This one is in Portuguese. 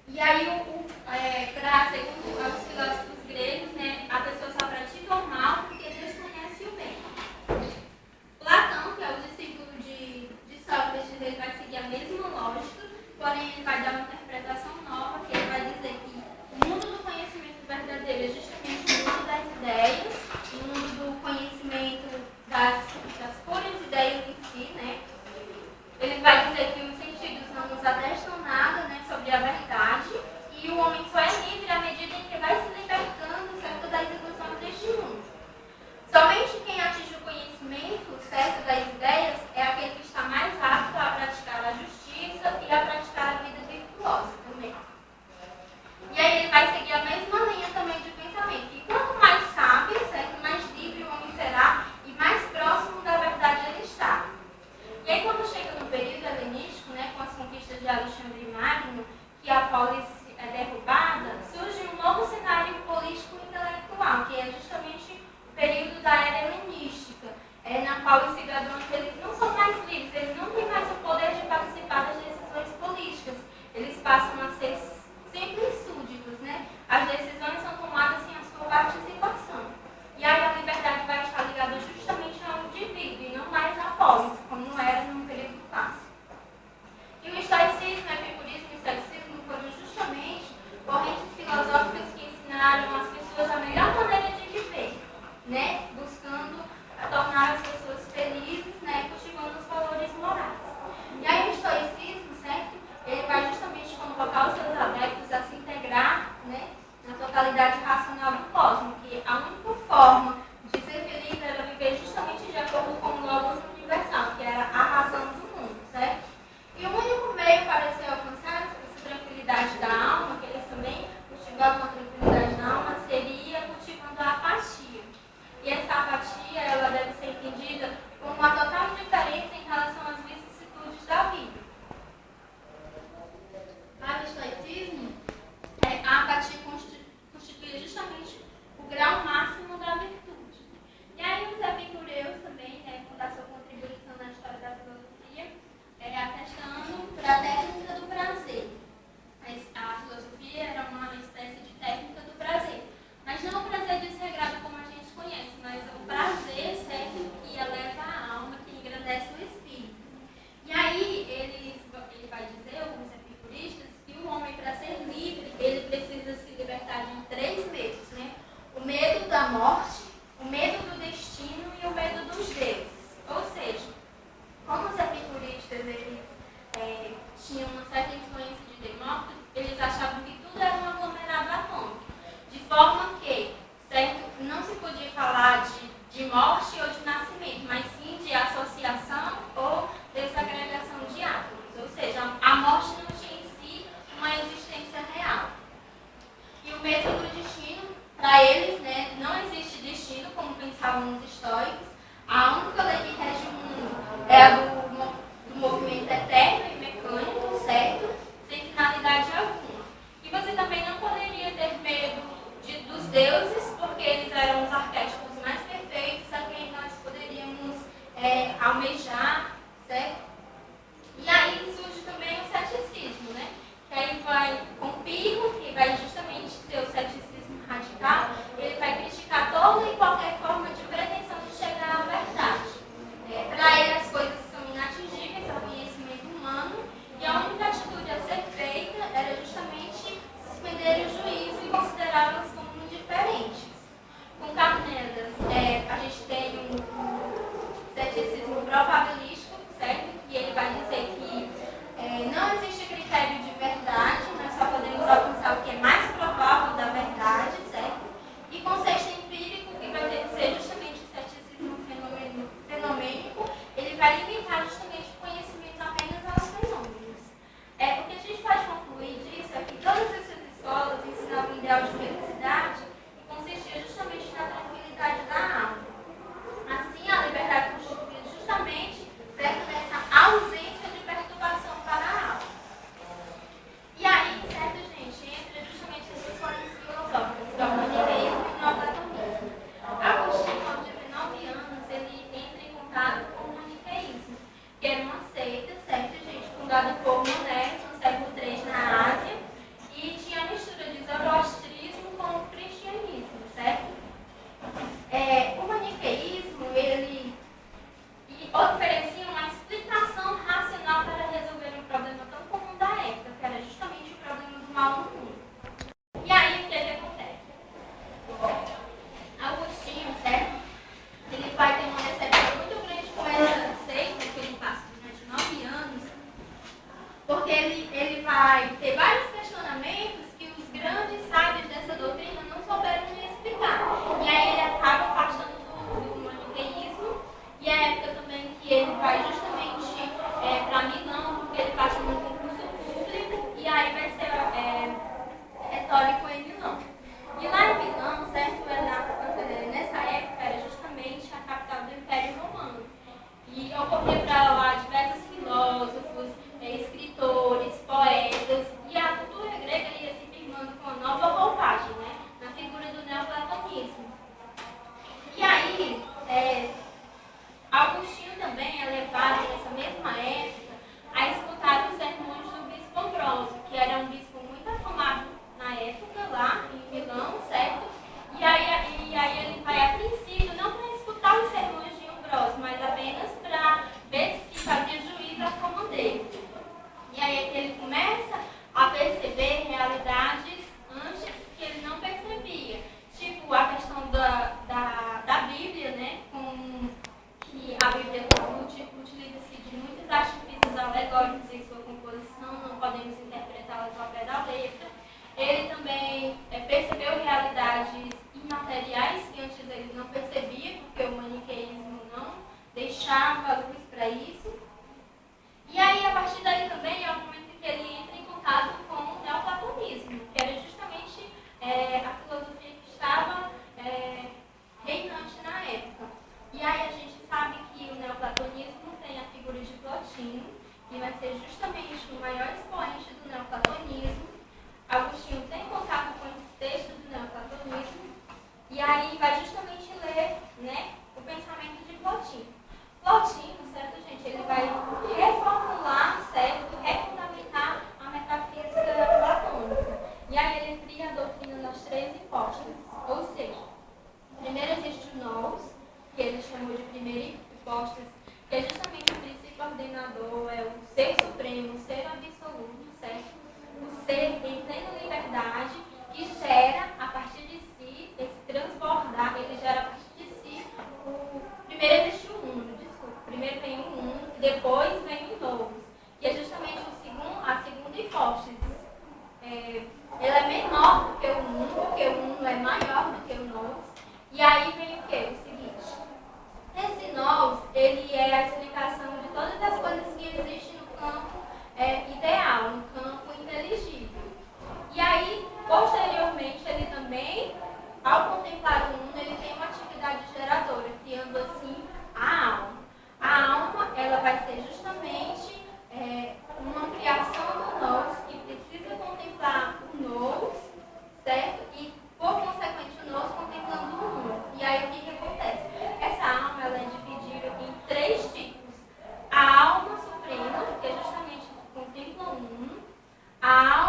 E aí, segundo os filósofos gregos, né, a pessoa só pratica o mal porque desconhece o bem. Platão, que é o discípulo de Sócrates, ele vai seguir a mesma lógica, porém ele vai dar uma interpretação nova, que ele vai dizer que o mundo do conhecimento verdadeiro é justamente o mundo das ideias, o mundo do conhecimento das puras ideias em si, né? Ele vai dizer que os sentidos não nos atestam nada, né, sobre a verdade, e o homem só é livre à medida em que vai se libertando, certo, das ilusões deste mundo. Somente quem atinge o conhecimento certo das ideias é aquele que está mais apto a praticar a justiça e a praticar a vida virtuosa também. E aí ele vai seguir a mesma linha também de pensamento. E quanto mais sábio, certo, mais livre o homem será e mais próximo da verdade ele está. E aí quando chega no período helenístico, né, com as conquistas de Alexandre Magno, que a polis é derrubada, surge um novo cenário político-intelectual, que é justamente o período da era helenística, na qual os cidadãos eles não são mais livres, eles não têm mais o poder de participar das decisões políticas, eles passam a ser simples súditos, né? As decisões são tomadas sem a sua participação. E aí a liberdade vai estar ligada justamente ao indivíduo e não mais à polis, como era no período clássico. E o estoicismo, o epicurismo e o ceticismo foram justamente correntes filosóficas que ensinaram as pessoas a melhor maneira de viver, né? Buscando tornar as pessoas felizes, né? Cultivando os valores morais. E aí o estoicismo, certo? Ele vai justamente convocar ele vai ter vários questionamentos que os grandes sábios dessa doutrina não souberam me explicar. E aí ele acaba afastando do maniqueísmo, e é a época também que ele vai justamente para Milão, porque ele passa num concurso público, e aí vai ser retórico em Milão. E lá em Milão, certo, nessa época era justamente a capital do Império Romano. E ocorria para lá diversos filósofos, escritores, poetas, e a cultura grega ia se firmando com uma nova roupagem, né, na figura do neoplatonismo. E aí, Agostinho também é levado nessa mesma época a escutar os sermões do bispo Ambrósio, que era um bispo muito afamado na época, lá em Milão, certo? E aí ele vai a princípio não para escutar os sermões de Ambrósio, mas apenas para ver se fazia juízo à fama dele. E aí é que ele começa a perceber realidades antes que ele não percebia. Tipo a questão da Bíblia, né? Que a Bíblia utiliza-se de muitos artifícios alegóricos em sua composição, não podemos interpretá-las ao pé da letra. Ele também percebeu realidades imateriais que antes ele não percebia, porque o maniqueísmo não deixava luz para isso. E aí, a partir daí também é o momento em que ele entra em contato com o neoplatonismo, que era justamente a filosofia que estava reinante na época. E aí a gente sabe que o neoplatonismo tem a figura de Plotino, que vai ser justamente o maior expoente do neoplatonismo. Agostinho tem contato com esses textos do neoplatonismo, e aí vai justamente ler, né, o pensamento de Plotino. Plotino, certo, gente, ele vai reformular, certo, refundamentar a metafísica platônica. E aí ele cria a doutrina das três hipóstases. Ou seja, primeiro existe o nous, que ele chamou de primeira hipóstase, que é justamente o princípio ordenador, é o ser supremo, o ser absoluto, certo? O ser em plena liberdade, que gera a partir de si, esse transbordar, ele gera a partir de si primeiro existe o uno, desculpa. Primeiro vem o uno, depois vem o nous, que é justamente a segunda hipóstase. Ele é menor do que o uno, porque o uno é maior do que o nous. E aí vem o quê? O seguinte. Esse nous, ele é a explicação de todas as coisas que existem no campo ideal, no campo inteligível. E aí, posteriormente, ele também, ao contemplar o uno, ele tem uma atividade geradora, criando assim a alma. A alma, ela vai ser justamente uma criação do nous, que precisa contemplar o nous, certo? E, por consequente, o nous contemplando o uno. E aí, o que acontece? Essa alma, ela é dividida em três tipos. A alma suprema, que é justamente contempla o uno. A